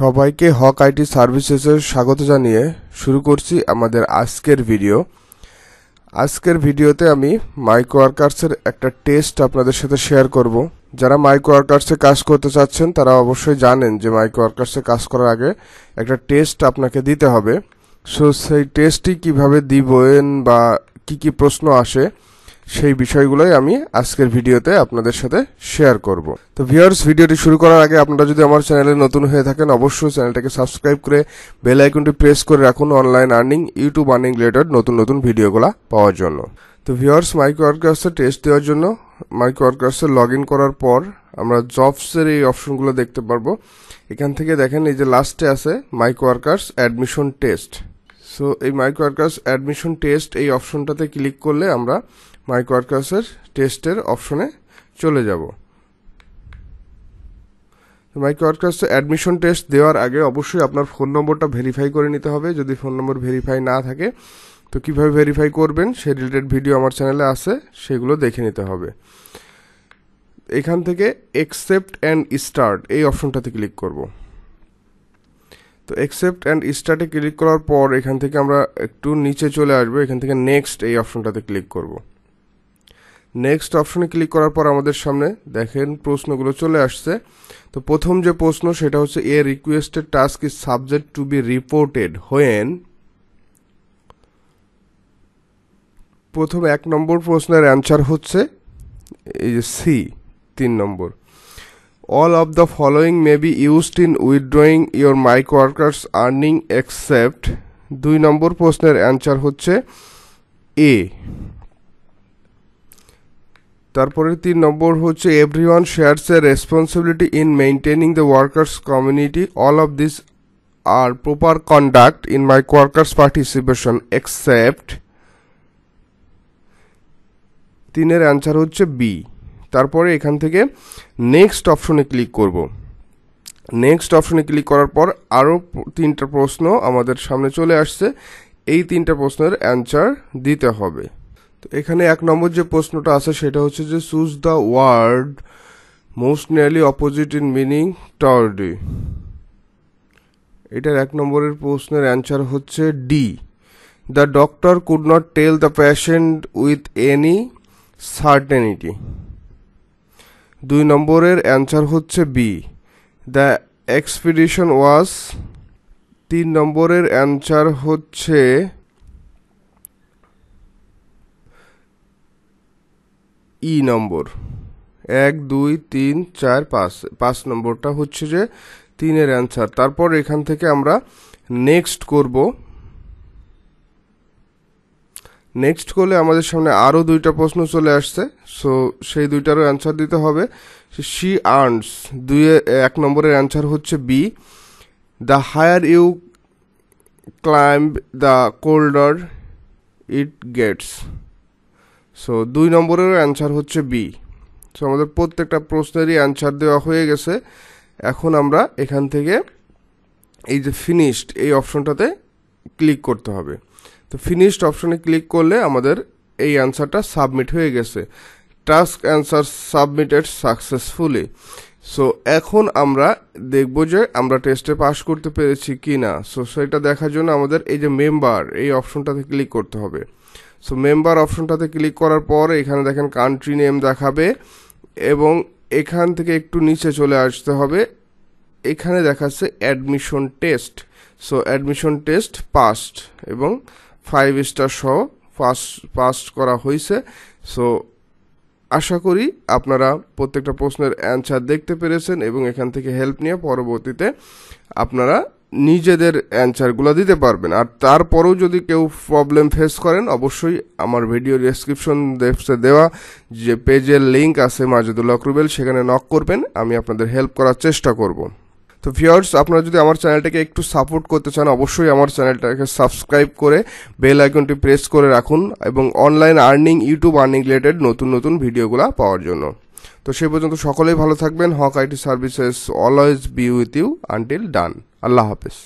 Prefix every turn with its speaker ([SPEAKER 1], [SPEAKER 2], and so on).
[SPEAKER 1] সবাইকে হক আইটি সার্ভিসেসের স্বাগত জানিয়ে শুরু করছি আমাদের আজকের ভিডিও। আজকের ভিডিওতে আমি মাইক্রোওয়ার্কার্সের একটা টেস্ট আপনাদের সাথে শেয়ার করব। যারা মাইক্রোওয়ার্কার্সে কাজ করতে চাচ্ছেন তারা অবশ্যই জানেন যে মাইক্রোওয়ার্কার্সে কাজ করার আগে একটা টেস্ট আপনাকে দিতে হবে। সো সেই টেস্টটি কিভাবে দিবেন বা কি প্রশ্ন আসে সেই বিষয়গুলোই আমি আজকের ভিডিওতে আপনাদের সাথে শেয়ার করব। তো ভিউয়ার্স, ভিডিওটি শুরু করার আগে আপনারা যদি আমার চ্যানেলে নতুন হয়ে থাকেন অবশ্যই চ্যানেলটাকে সাবস্ক্রাইব করে বেল আইকনটি প্রেস করে রাখুন online earning, YouTube earning related নতুন ভিডিওগুলো পাওয়ার জন্য। তো ভিউয়ার্স, মাইক্রোওয়ার্কার্সে টেস্ট দেওয়ার জন্য মাইক্রোওয়ার্কার্সে লগইন করার পর আমরা জবসের এই অপশনগুলো দেখতে পারবো। এখান থেকে দেখেন এই যে লাস্টে আছে মাইক্রোওয়ার্কার্স অ্যাডমিশন টেস্ট। সো এই মাইক্রোওয়ার্কার্স অ্যাডমিশন টেস্ট এই অপশনটাতে ক্লিক করলে আমরা মাইক্রোওয়ার্কার্সের টেস্টের অপশনে চলে যাব। মাইক্রোওয়ার্কার্স অ্যাডমিশন টেস্ট দেওয়ার আগে অবশ্যই আপনার ফোন নম্বরটা ভেরিফাই করে নিতে হবে। যদি ফোন নম্বর ভেরিফাই না থাকে তো কিভাবে ভেরিফাই করবেন সেই রিলেটেড ভিডিও আমার চ্যানেলে আছে, সেগুলো দেখে নিতে হবে। এখান থেকে অ্যাকসেপ্ট অ্যান্ড স্টার্ট এই অপশনটাতে ক্লিক করব। তো অ্যাকসেপ্ট অ্যান্ড স্টার্টে ক্লিক করার পর এখান থেকে আমরা একটু নিচে চলে আসবো। এখান থেকে নেক্সট এই অপশনটাতে ক্লিক করব। নেক্সট অপশনে ক্লিক করার পর আমাদের সামনে দেখেন প্রশ্নগুলো চলে আসছে। তো প্রথম যে প্রশ্ন সেটা হচ্ছে a requested task is subject to be reported when. প্রথম 1 নম্বর প্রশ্নের অ্যান্সার হচ্ছে এই যে সি, 3 নম্বর। All of the following may be used in withdrawing your microworkers earning except 2 নম্বর প্রশ্নের অ্যান্সার হচ্ছে এ। তারপরে 3 নম্বর হচ্ছে everyone shares a responsibility in maintaining the workers community. All of these are proper conduct in microworkers participation except 3 এর answer হচ্ছে B. তারপরে এখান থেকে next অপশনে ক্লিক করব। নেক্সট অপশনে ক্লিক করার পর আরও 3টা প্রশ্ন আমাদের সামনে চলে আসছে। এই 3টা প্রশ্নের অ্যান্সার দিতে হবে। তো এখানে 1 নম্বর যে প্রশ্নটা আছে সেটা হচ্ছে যে choose the word most nearly opposite in meaning tardy. এটার 1 নম্বরের প্রশ্নের অ্যান্সার হচ্ছে D. The doctor could not tell the patient with any certainty. 2 নম্বরের অ্যান্সার হচ্ছে বি। দ্য এক্সপিডিশন ওয়াজ। 3 নম্বরের অ্যান্সার হচ্ছে ই নম্বর। 1 2 3 4 5 নম্বরটা হচ্ছে যে 3 এর অ্যান্সার। তারপর এখান থেকে আমরা নেক্সট করব। নেক্সট করলে আমাদের সামনে আরও 2টা প্রশ্ন চলে আসছে। সো সেই 2টারও অ্যান্সার দিতে হবে। শি আর্নস 1 নম্বরের অ্যান্সার হচ্ছে B. The higher you climb the colder it gets. So 2 নম্বরের অ্যান্সার হচ্ছে বি। সো আমাদের প্রত্যেকটা প্রশ্নেরই অ্যান্সার দেওয়া হয়ে গেছে। এখন আমরা এখান থেকে এই যে ফিনিশড এই অপশনটাতে ক্লিক করতে হবে। তো ফিনিশড অপশনে ক্লিক করলে আমাদের এই অ্যান্সারটা সাবমিট হয়ে গেছে। Task answer submitted successfully. So এখন আমরা দেখব যে আমরা টেস্টে পাস করতে পেরেছি কি না। সো সেটা দেখার জন্য আমাদের এই যে মেম্বার এই অপশনটাতে ক্লিক করতে হবে। সো মেম্বার অপশনটাতে ক্লিক করার পর এখানে দেখেন কান্ট্রি নেম দেখাবে এবং এখান থেকে একটু নিচে চলে আসতে হবে। এখানে দেখাচ্ছে admission test. So admission test passed এবং 5 স্টার সহ পাস করা হয়েছে। সো আশা করি আপনারা প্রত্যেকটা প্রশ্নের অ্যান্সার দেখতে পেরেছেন এবং এখান থেকে হেল্প নিয়ে পরবর্তীতে আপনারা নিজেদের অ্যান্সারগুলো দিতে পারবেন। আর তারপরেও যদি কেউ প্রবলেম ফেস করেন অবশ্যই আমার ভিডিও ডেসক্রিপশন দেওয়া যে পেজের লিঙ্ক আছে মাজেদুল হক রুবেল, সেখানে নক করবেন, আমি আপনাদের হেল্প করার চেষ্টা করব। তো ভিউয়ার্স, আপনারা যদি আমার চ্যানেলটাকে একটু সাপোর্ট করতে চান অবশ্যই আমার চ্যানেলটাকে সাবস্ক্রাইব করে বেল আইকনটি প্রেস করে রাখুন এবং online earning, YouTube earning related নতুন ভিডিওগুলো পাওয়ার জন্য। তো সেই পর্যন্ত সকলেই ভালো থাকবেন। Haque IT services always be with you until then. আল্লাহ হাফেজ।